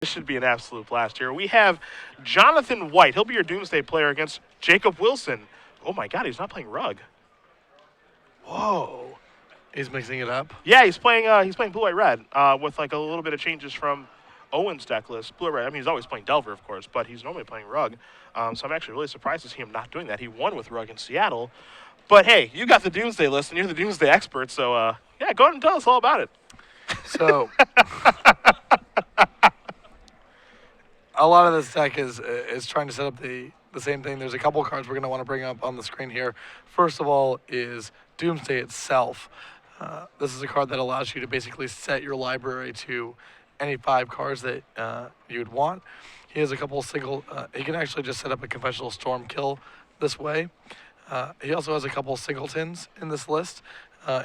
This should be an absolute blast here. We have Jonathan White. He'll be your Doomsday player against Jacob Wilson. Oh my God, he's not playing Rug. Whoa. He's mixing it up. Yeah, he's playing blue white red with like a little bit of changes from Owen's deck list. Blue red. I mean, he's always playing Delver, of course, but he's normally playing Rug. So I'm actually really surprised to see him not doing that. He won with Rug in Seattle. But hey, you got the Doomsday list, and you're the Doomsday expert. So yeah, go ahead and tell us all about it. So a lot of this deck is trying to set up the same thing. There's a couple cards we're going to want to bring up on the screen here. First of all is Doomsday itself. This is a card that allows you to basically set your library to any 5 cards that you would want. He has a couple single. He can actually just set up a conventional storm kill this way. He also has a couple singletons in this list,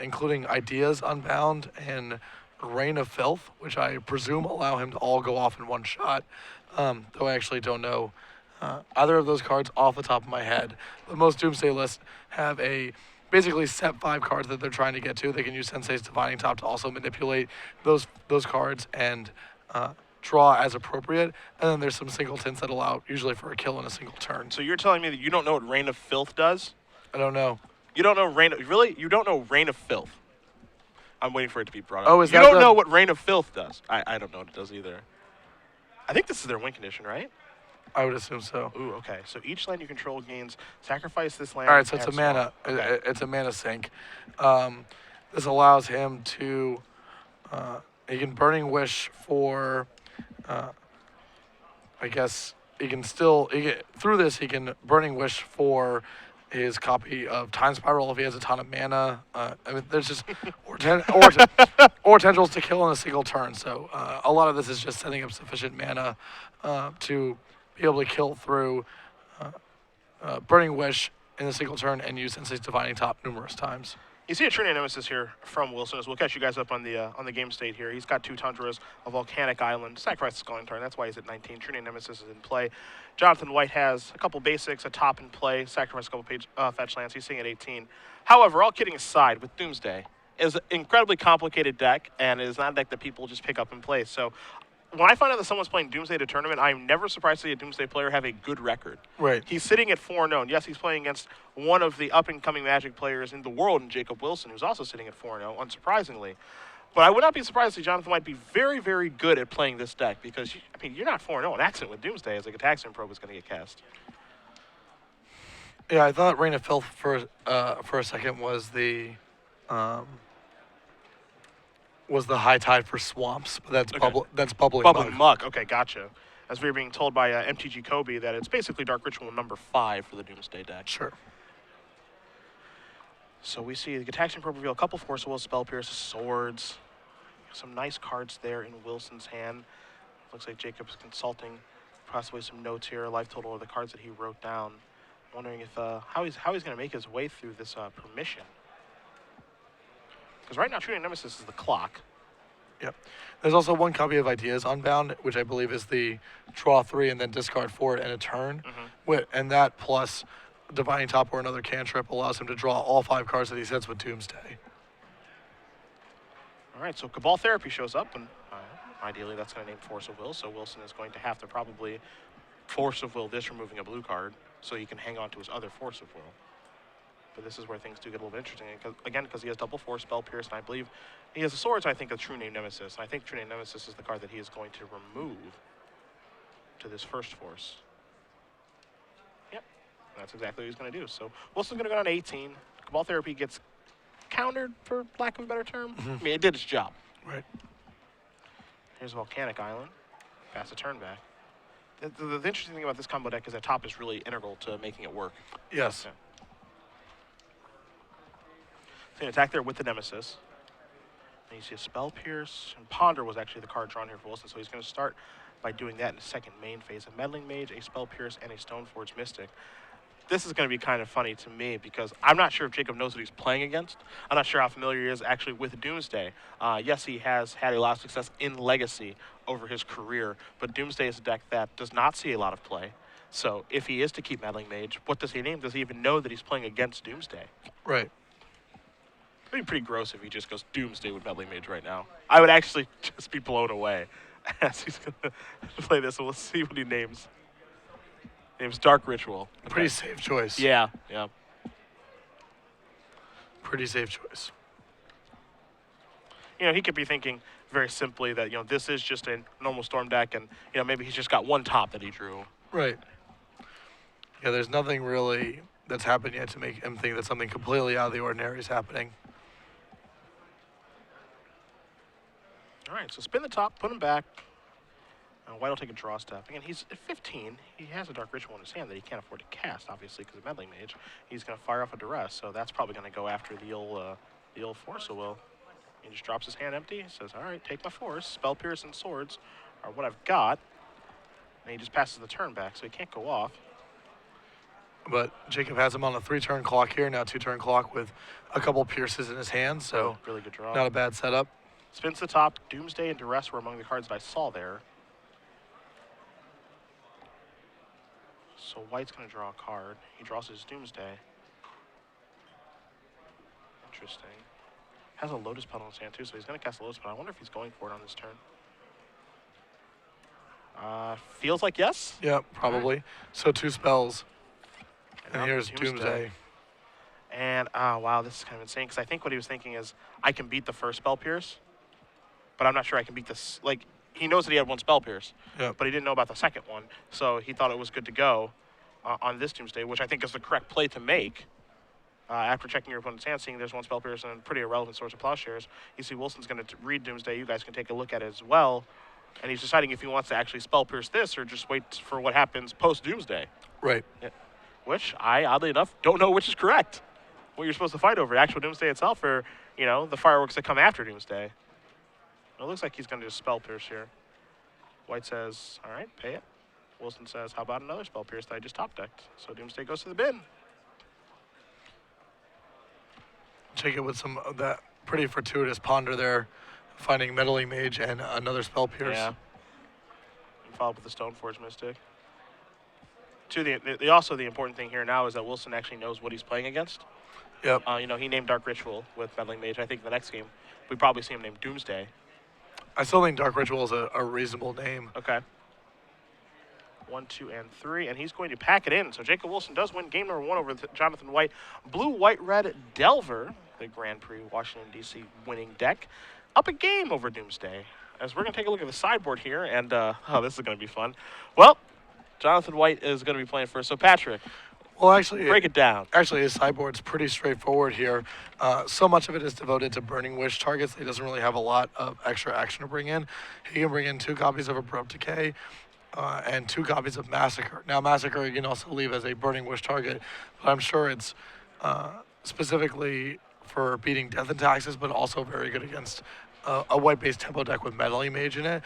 including Ideas Unbound and Reign of Filth, which I presume allow him to all go off in one shot, though I actually don't know either of those cards off the top of my head. But most Doomsday lists have a basically set 5 cards that they're trying to get to. They can use Sensei's Divining Top to also manipulate those cards and draw as appropriate. And then there's some singletons that allow usually for a kill in a single turn. So you're telling me that you don't know what Reign of Filth does? I don't know. You don't know really? You don't know Reign of Filth? I'm waiting for it to be brought up. Oh, is you that don't the- know what Reign of Filth does? I don't know what it does either. I think this is their win condition, right? I would assume so. Ooh, okay. So each land you control gains sacrifice this land. All right, so it's a and mana. on. Okay. It's a mana sink. This allows him to. He can Burning Wish for. I guess he can still. Through this, he can Burning Wish for his copy of Time Spiral if he has a ton of mana. I mean, there's just or tendrils to kill in a single turn. So a lot of this is just setting up sufficient mana to be able to kill through Burning Wish in a single turn and use Sensei's Divining Top numerous times. You see a True Nemesis here from Wilson, as we'll catch you guys up on the game state here. He's got 2 Tundras, a Volcanic Island, sacrifice the Sculling Turn. That's why he's at 19. True Nemesis is in play. Jonathan White has a couple basics, a top in play, sacrifice a couple fetch lands. He's sitting at 18. However, all kidding aside, with Doomsday, is an incredibly complicated deck, and it is not a deck that people just pick up and play. So when I find out that someone's playing Doomsday to tournament, I'm never surprised to see a Doomsday player have a good record. Right. He's sitting at 4-0. And yes, he's playing against one of the up-and-coming Magic players in the world, in Jacob Wilson, who's also sitting at 4-0, unsurprisingly. But I would not be surprised to see Jonathan might be very, very good at playing this deck because, I mean, you're not 4-0 in accident with Doomsday as like a Taxian Probe is going to get cast. Yeah, I thought Reign of Filth for a second was the high tide for swamps, but that's Okay. that's bubbling Bubbling mud. Muck. Okay, gotcha. As we were being told by MTG-related that it's basically Dark Ritual number 5 for the Doomsday deck. Sure. So we see the Gataxian Probe reveal a couple Force of Will, Spell Pierce, Swords. Some nice cards there in Wilson's hand. Looks like Jacob's consulting possibly some notes here, life total of the cards that he wrote down. Wondering if how he's going to make his way through this permission. Because right now, True Nemesis is the clock. Yep. There's also one copy of Ideas Unbound, which I believe is the draw 3 and then discard 4 and a turn. And that plus Divining Top or another cantrip allows him to draw all 5 cards that he sets with Doomsday. All right, so Cabal Therapy shows up, and ideally that's going to name Force of Will, so Wilson is going to have to probably Force of Will this, removing a blue card, so he can hang on to his other Force of Will. But this is where things do get a little bit interesting, because he has double Force, Spell Pierce, and I believe he has the Swords, I think, a True Name Nemesis. I think True Name Nemesis is the card that he is going to remove to this first Force. Yep, that's exactly what he's going to do. So Wilson's going to go down to 18. Cabal Therapy gets countered, for lack of a better term. I mean, it did its job. Right. Here's Volcanic Island. Pass a turn back. The interesting thing about this combo deck is that top is really integral to making it work. Yes. Yeah. So you attack there with the Nemesis. And you see a Spell Pierce, and Ponder was actually the card drawn here for Wilson, so he's going to start by doing that in the second main phase. A Meddling Mage, a Spell Pierce, and a Stoneforge Mystic. This is going to be kind of funny to me because I'm not sure if Jacob knows what he's playing against. I'm not sure how familiar he is actually with Doomsday. Yes, he has had a lot of success in Legacy over his career, but Doomsday is a deck that does not see a lot of play. So if he is to keep Meddling Mage, what does he name? Does he even know that he's playing against Doomsday? Right. It'd be pretty gross if he just goes Doomsday with Meddling Mage right now. I would actually just be blown away. as he's going to play this, and we'll see what he names. Names Dark Ritual. Pretty safe choice. Yeah, yeah. Pretty safe choice. You know, he could be thinking very simply that, you know, this is just a normal Storm deck, and, you know, maybe he's just got one top that he drew. Right. Yeah, there's nothing really that's happened yet to make him think that something completely out of the ordinary is happening. All right, so spin the top, put him back. White will take a draw step. Again, he's at 15. He has a Dark Ritual in his hand that he can't afford to cast, obviously, because of Meddling Mage. He's going to fire off a Duress, so that's probably going to go after the old Force of Will. He just drops his hand empty, says, all right, take my Force. Spell Pierce and Swords are what I've got. And he just passes the turn back, so he can't go off. But Jacob has him on a 3-turn clock here, now 2-turn clock with a couple Pierces in his hand, so really good draw. not a bad setup. Spins the top. Doomsday and Duress were among the cards that I saw there. So White's going to draw a card. He draws his Doomsday. Interesting. Has a Lotus Petal in his hand too, so he's going to cast a Lotus Petal. I wonder if he's going for it on this turn. Feels like yes. Yeah, probably. Right. So 2 spells. And here's Doomsday. Doomsday. And, wow, this is kind of insane, because I think what he was thinking is, I can beat the first Spell Pierce, but I'm not sure I can beat this. Like, he knows that he had 1 Spell Pierce, yep. but he didn't know about the second one, so he thought it was good to go on this Doomsday, which I think is the correct play to make. After checking your opponent's hand, seeing there's 1 Spell Pierce and pretty irrelevant source of Plowshares, you see Wilson's going to read Doomsday. You guys can take a look at it as well, and he's deciding if he wants to actually Spell Pierce this or just wait for what happens post-Doomsday. Right. Yeah. Which I, oddly enough, don't know which is correct. What you're supposed to fight over, actual Doomsday itself or, you know, the fireworks that come after Doomsday. It looks like he's going to just Spell Pierce here. White says, all right, pay it. Wilson says, how about another Spell Pierce that I just top decked? So Doomsday goes to the bin. Jacob with some of that pretty fortuitous ponder there, finding Meddling Mage and another Spell Pierce. Yeah. And follow up with the Stoneforge Mystic. Also the important thing here now is that Wilson actually knows what he's playing against. Yep. You know, he named Dark Ritual with Meddling Mage. I think the next game we probably see him named Doomsday. I still think Dark Ritual is a reasonable name. Okay. 1, 2, and 3, and he's going to pack it in. So Jacob Wilson does win game number 1 over Jonathan White. Blue, White, Red, Delver, the Grand Prix Washington, D.C. winning deck, up a game over Doomsday. As we're going to take a look at the sideboard here, and oh, this is going to be fun. Well, Jonathan White is going to be playing first. So Patrick, well, actually, break it down. Actually, his sideboard's pretty straightforward here. So much of it is devoted to Burning Wish targets. He doesn't really have a lot of extra action to bring in. He can bring in 2 copies of Abrupt Decay and 2 copies of Massacre. Now, Massacre you can also leave as a Burning Wish target, but I'm sure it's specifically for beating Death and Taxes, but also very good against a white-based tempo deck with Meddling Mage in it.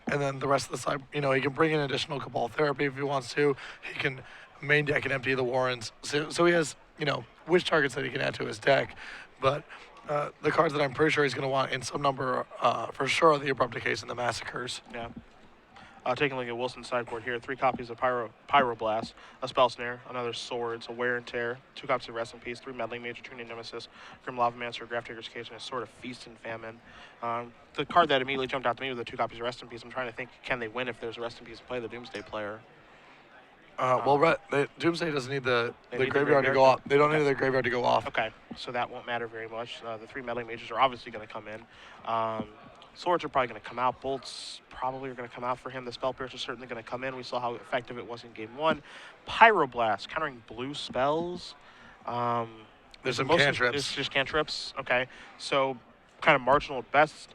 And then the rest of the side, you know, he can bring in additional Cabal Therapy if he wants to. He can main deck and empty the Warrens. So he has, you know, wish targets that he can add to his deck. But the cards that I'm pretty sure he's going to want in some number for sure are the Abrupt Decays and the Massacres. Yeah. Taking a look at Wilson's sideboard here, 3 copies of Pyroblast, a Spell Snare, another Swords, a Wear and Tear, 2 copies of Rest in Peace, 3 Meddling Mage, Tuning Nemesis, Grim Lavamancer, Grafdigger's Cage, and a Sword of Feast and Famine. The card that immediately jumped out to me was the 2 copies of Rest in Peace. I'm trying to think, can they win if there's a Rest in Peace to play the Doomsday player? Doomsday doesn't need the graveyard to go off. They don't need the graveyard to go off. Okay, so that won't matter very much. The 3 Meddling Mages are obviously going to come in. Swords are probably going to come out. Bolts probably are going to come out for him. The Spell Pierce is certainly going to come in. We saw how effective it was in game 1. Pyroblast, countering blue spells. There's some cantrips. It's just cantrips. Okay, so kind of marginal at best.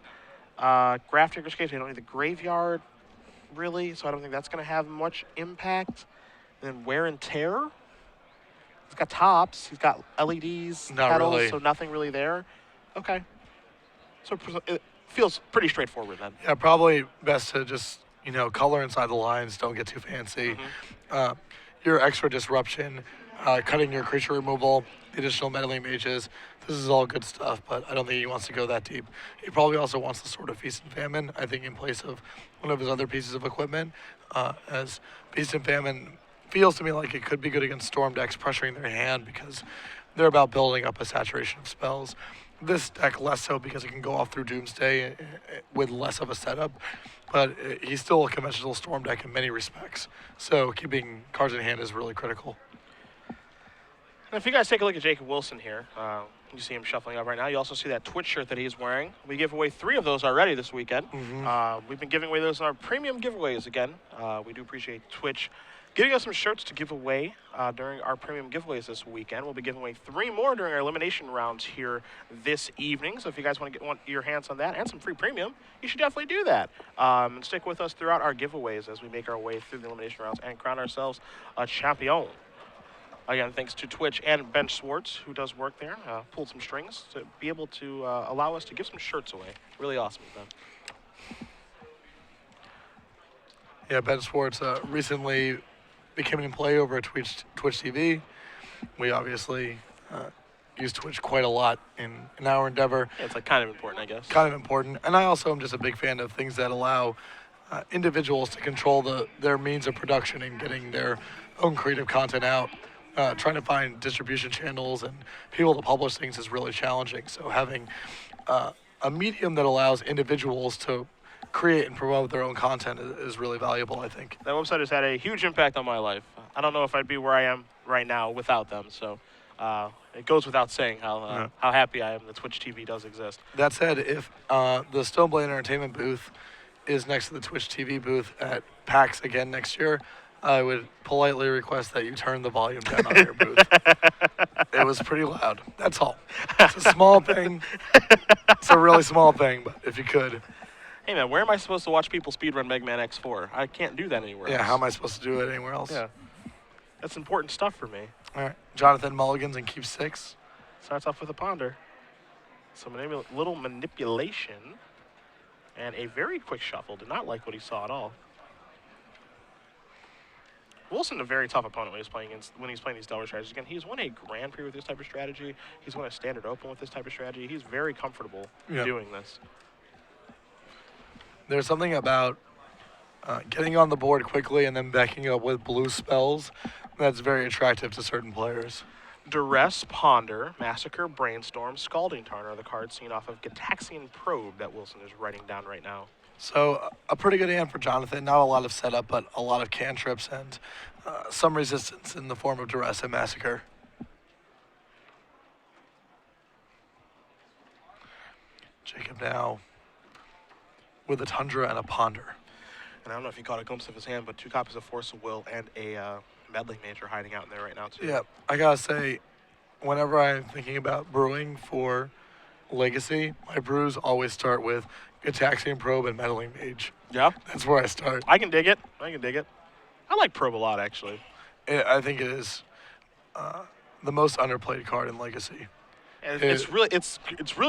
Grafdigger's Cage, they don't need the graveyard, really, so I don't think that's going to have much impact. And then Wear and Tear. He's got tops. He's got LEDs, Not petals, really. so nothing really there. Okay. So it feels pretty straightforward then. Yeah, probably best to just, you know, color inside the lines. Don't get too fancy. Mm-hmm. Your extra disruption, cutting your creature removal, the additional Meddling Mages. This is all good stuff, but I don't think he wants to go that deep. He probably also wants the Sword of Feast and Famine, I think, in place of one of his other pieces of equipment, as Feast and Famine feels to me like it could be good against Storm decks pressuring their hand because they're about building up a saturation of spells. This deck less so because it can go off through Doomsday with less of a setup, but he's still a conventional Storm deck in many respects. So keeping cards in hand is really critical. And if you guys take a look at Jacob Wilson here, you see him shuffling up right now. You also see that Twitch shirt that he's wearing. We gave away 3 of those already this weekend. We've been giving away those in our premium giveaways again. We do appreciate Twitch giving us some shirts to give away during our premium giveaways this weekend. We'll be giving away 3 more during our elimination rounds here this evening. So if you guys want to get your hands on that and some free premium, you should definitely do that. And stick with us throughout our giveaways as we make our way through the elimination rounds and crown ourselves a champion. Again, thanks to Twitch and Ben Schwartz, who does work there, pulled some strings to be able to allow us to give some shirts away. Really awesome of them. Yeah, Ben Schwartz recently became an employee over at Twitch TV. We obviously use Twitch quite a lot in our endeavor. Yeah, it's like kind of important, I guess. Kind of important. And I also am just a big fan of things that allow individuals to control their means of production and getting their own creative content out. Trying to find distribution channels and people to publish things is really challenging. So having a medium that allows individuals to create and promote their own content is really valuable, I think. That website has had a huge impact on my life. I don't know if I'd be where I am right now without them. So it goes without saying how happy I am that Twitch TV does exist. That said, if the Stoneblade Entertainment booth is next to the Twitch TV booth at PAX again next year, I would politely request that you turn the volume down on your booth. It was pretty loud. That's all. It's a small thing. It's a really small thing, but if you could. Hey, man, where am I supposed to watch people speedrun Mega Man X4? I can't do that anywhere else. Yeah, how am I supposed to do it anywhere else? Yeah. That's important stuff for me. All right. Jonathan mulligans and keeps 6. Starts off with a ponder. Some little manipulation. And a very quick shuffle. Did not like what he saw at all. Wilson, a very tough opponent when he's playing these Delver strategies. Again, he's won a Grand Prix with this type of strategy. He's won a Standard Open with this type of strategy. He's very comfortable doing this. There's something about getting on the board quickly and then backing up with blue spells that's very attractive to certain players. Duress, Ponder, Massacre, Brainstorm, Scalding Tarn are the cards seen off of Gataxian Probe that Wilson is writing down right now. So a pretty good hand for Jonathan. Not a lot of setup, but a lot of cantrips and some resistance in the form of Duress and Massacre. Jacob now with a Tundra and a Ponder. And I don't know if you caught a glimpse of his hand, but 2 copies of Force of Will and a Meddling Mage are hiding out in there right now, too. Yeah, I gotta say, whenever I'm thinking about brewing for Legacy, my brews always start with Gataxian Probe and Meddling Mage. Yeah? That's where I start. I can dig it. I like Probe a lot, actually. I think it is the most underplayed card in Legacy. And it's really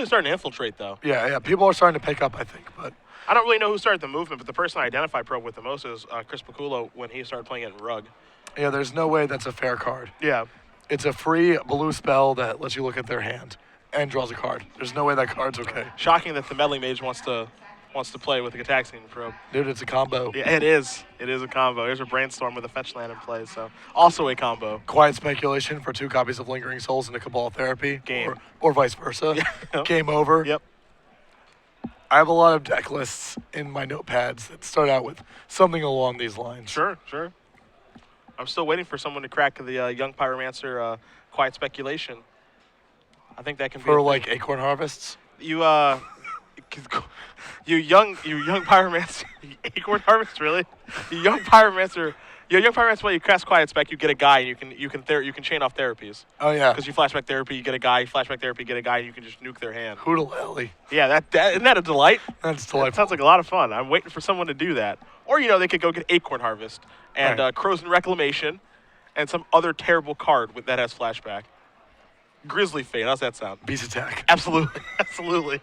starting to infiltrate, though. Yeah, people are starting to pick up, I think, but I don't really know who started the movement, but the person I identify Probe with the most is Chris Piculo when he started playing it in Rug. yeah, there's no way that's a fair card. Yeah. It's a free blue spell that lets you look at their hand and draws a card. There's no way that card's okay. Shocking that the Meddling Mage wants to play with the Gataxian Probe. Dude, it's a combo. Yeah, it is. It is a combo. Here's a Brainstorm with a fetch land in play, so also a combo. Quiet Speculation for 2 copies of Lingering Souls and a Cabal Therapy. Game. Or vice versa. Yeah. Game over. Yep. I have a lot of deck lists in my notepads that start out with something along these lines. Sure. I'm still waiting for someone to crack the Young Pyromancer Quiet Speculation. I think that can be for like Acorn Harvests. You young Pyromancer, Acorn Harvest, really? You young Pyromancer. When you cast Quiet Spec, you get a guy, and you can chain off therapies. Oh yeah. Because you flashback therapy, you get a guy. Flashback therapy, you get a guy, and you can just nuke their hand. Hootle. Yeah, that isn't that a delight? That's delightful. That sounds like a lot of fun. I'm waiting for someone to do that. Or they could go get Acorn Harvest and right. Crows and Reclamation, and some other terrible card that has flashback. Grizzly Fate. How's that sound? Beast Attack. Absolutely.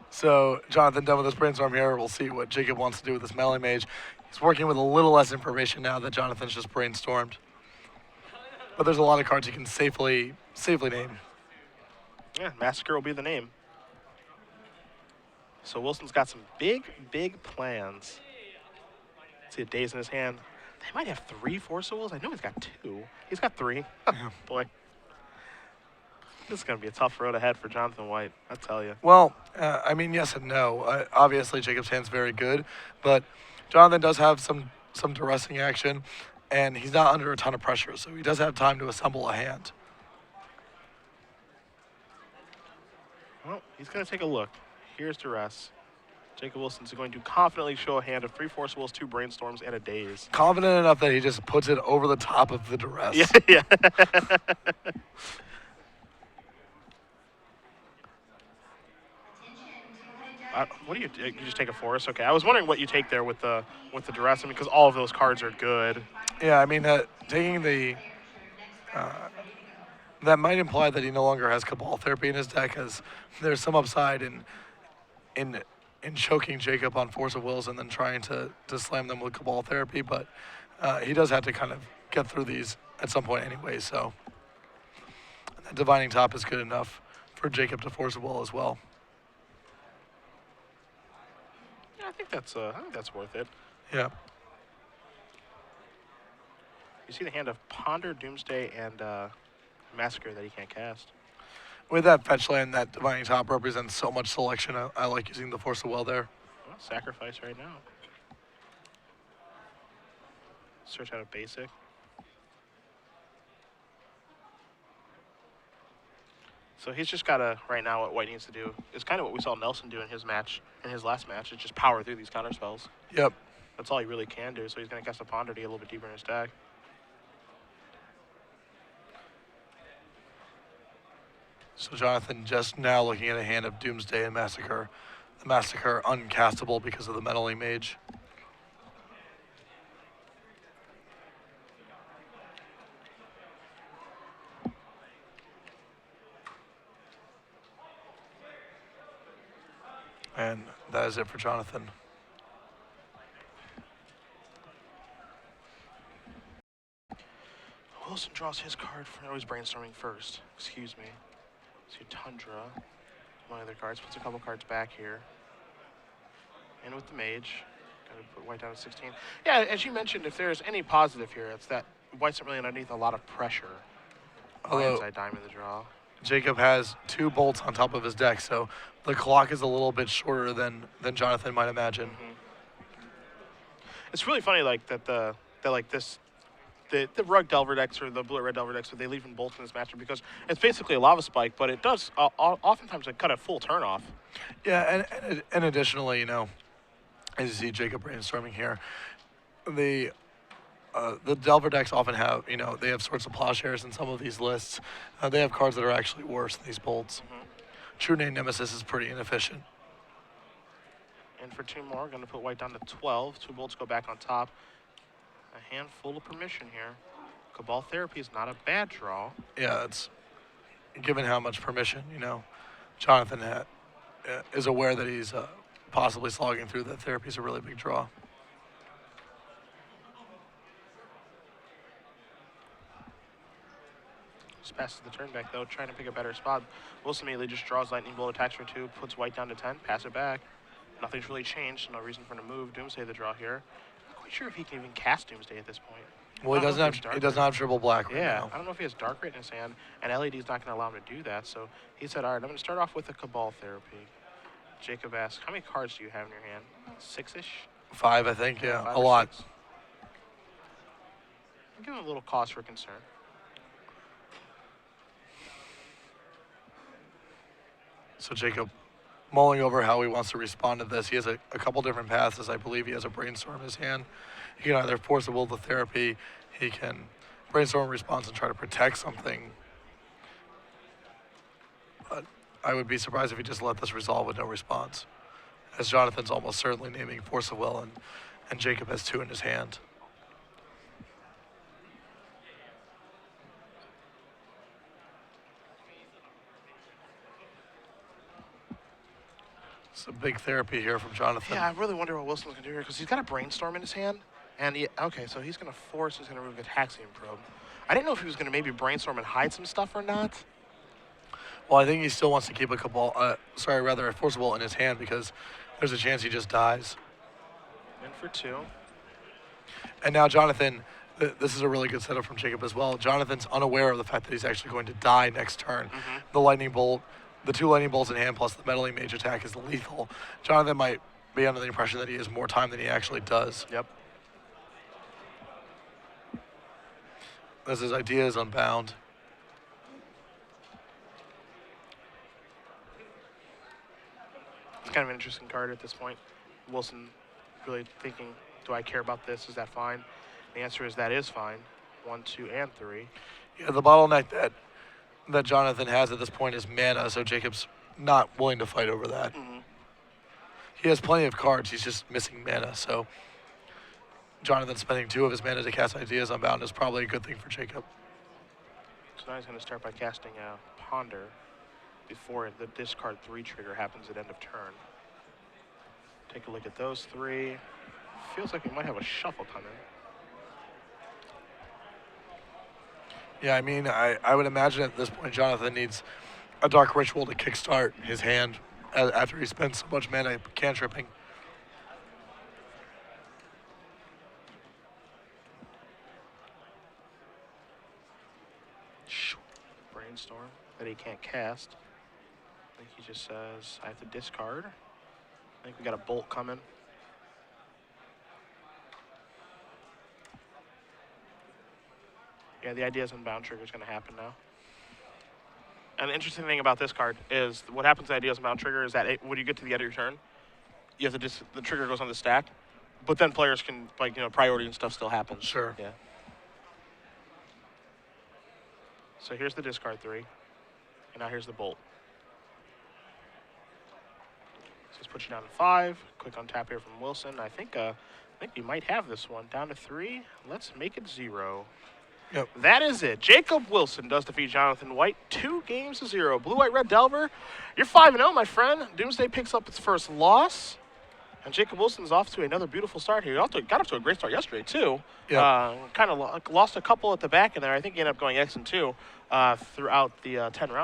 So, Jonathan, done with this brainstorm here. We'll see what Jacob wants to do with this Meddling Mage. He's working with a little less information now that Jonathan's just brainstormed. But there's a lot of cards he can safely name. Yeah, Massacre will be the name. So Wilson's got some big plans. See a Daze in his hand. They might have 3 Force of Wills. I know he's got 2. He's got 3. Boy. This is going to be a tough road ahead for Jonathan White, I tell you. Well, I mean, yes and no. Obviously, Jacob's hand's very good, but Jonathan does have some duressing action, and he's not under a ton of pressure, so he does have time to assemble a hand. Well, he's going to take a look. Here's duress. Jacob Wilson's going to confidently show a hand of 3 Force Wills, 2 Brainstorms, and a Daze. Confident enough that he just puts it over the top of the duress. Yeah, yeah. What do you do? You just take a Force? Okay, I was wondering what you take there with the duress, because all of those cards are good. Yeah, I mean, taking the... that might imply that he no longer has Cabal Therapy in his deck, as there's some upside in choking Jacob on Force of Wills and then trying to slam them with Cabal Therapy, but he does have to kind of get through these at some point anyway, so that Divining Top is good enough for Jacob to Force of Will as well. Yeah, I think that's worth it. Yeah. You see the hand of Ponder, Doomsday, and Massacre that he can't cast. With that fetch land, that Divining Top represents so much selection. I like using the Force of Will there. Well, sacrifice right now. Search out a basic. So he's just got to, right now, what White needs to do is kind of what we saw Nelson do in his last match, is just power through these counter spells. Yep. That's all he really can do, so he's going to cast a Ponder to get a little bit deeper in his deck. So Jonathan just now looking at a hand of Doomsday and Massacre. The Massacre uncastable because of the Meddling Mage. And that is it for Jonathan. Wilson draws his card for always brainstorming first. Excuse me. So Tundra, one of their cards, puts a couple cards back here. And with the Mage, gotta put White down to 16. Yeah, as you mentioned, if there's any positive here, it's that White's not really underneath a lot of pressure. Lion's Diamond the draw. Jacob has 2 bolts on top of his deck, so the clock is a little bit shorter than Jonathan might imagine. Mm-hmm. It's really funny, like the Rug Delver decks or the Blue-Red Delver decks, they leave in bolts in this matchup because it's basically a Lava Spike, but it does oftentimes cut a full turn off. Yeah, and additionally, you know, as you see Jacob brainstorming here, the Delver decks often have, you know, they have Swords of Plowshares in some of these lists. They have cards that are actually worse than these bolts. Mm-hmm. True Name Nemesis is pretty inefficient. And for 2 more, going to put White down to 12. 2 bolts go back on top. A handful of permission here. Cabal Therapy is not a bad draw. Yeah, it's given how much permission, you know, Jonathan is aware that he's possibly slogging through that therapy is a really big draw. Just passes the turn back, though, trying to pick a better spot. Wilson immediately just draws Lightning Bolt, attacks for 2, puts White down to 10, pass it back. Nothing's really changed, so no reason for him to move. Doomsday the draw here. Not quite sure if he can even cast Doomsday at this point. Well, he doesn't have triple black right yeah, now. I don't know if he has Dark Rate in his hand, and LED's not going to allow him to do that, so he said, all right, I'm going to start off with a Cabal Therapy. Jacob asks, how many cards do you have in your hand? 6-ish? 5, I think, yeah, 5 a or lot. 6. I'll give him a little cause for concern. So Jacob mulling over how he wants to respond to this. He has a couple different paths, as I believe he has a Brainstorm in his hand. He can either Force of Will the Therapy, he can Brainstorm response and try to protect something. But I would be surprised if he just let this resolve with no response, as Jonathan's almost certainly naming Force of Will, and Jacob has 2 in his hand. It's a big therapy here from Jonathan. Yeah, I really wonder what Wilson's going to do here, because he's got a Brainstorm in his hand. And okay, so he's going to force, he's going to remove the Taxium Probe. I didn't know if he was going to maybe Brainstorm and hide some stuff or not. Well, I think he still wants to keep a Force of Will in his hand, because there's a chance he just dies. In for 2. And now Jonathan, This is a really good setup from Jacob as well. Jonathan's unaware of the fact that he's actually going to die next turn. The lightning bolt, the 2 lightning bolts in hand plus the meddling mage attack is lethal. Jonathan might be under the impression that he has more time than he actually does. Yep. As his idea is unbound. It's kind of an interesting card at this point. Wilson really thinking, do I care about this? Is that fine? The answer is that is fine. 1, 2, and 3. Yeah, the bottleneck that Jonathan has at this point is mana, so Jacob's not willing to fight over that. He has plenty of cards, he's just missing mana, so Jonathan spending 2 of his mana to cast Ideas Unbound is probably a good thing for Jacob. So now he's going to start by casting a Ponder before the discard 3 trigger happens at end of turn. Take a look at those 3. Feels like we might have a shuffle coming. Yeah, I mean, I would imagine at this point Jonathan needs a Dark Ritual to kickstart his hand after he spends so much mana cantripping. Brainstorm that he can't cast. I think he just says, I have to discard. I think we got a bolt coming. Yeah, the Ideas Unbound trigger is going to happen now. And the interesting thing about this card is what happens to Ideas Unbound trigger is that when you get to the end of your turn, you have to the trigger goes on the stack, but then players can, like, priority and stuff still happens. Sure. Yeah. So here's the discard 3, and now here's the bolt. So let's put you down to 5. Quick untap here from Wilson. I think you might have this one down to 3. Let's make it 0. Yep. That is it. Jacob Wilson does defeat Jonathan White 2-0. Blue, white, red Delver, you're 5-0, my friend. Doomsday picks up its first loss. And Jacob Wilson's off to another beautiful start here. He also got up to a great start yesterday, too. Yeah. Kind of lost a couple at the back in there. I think he ended up going X and 2 throughout the 10 rounds.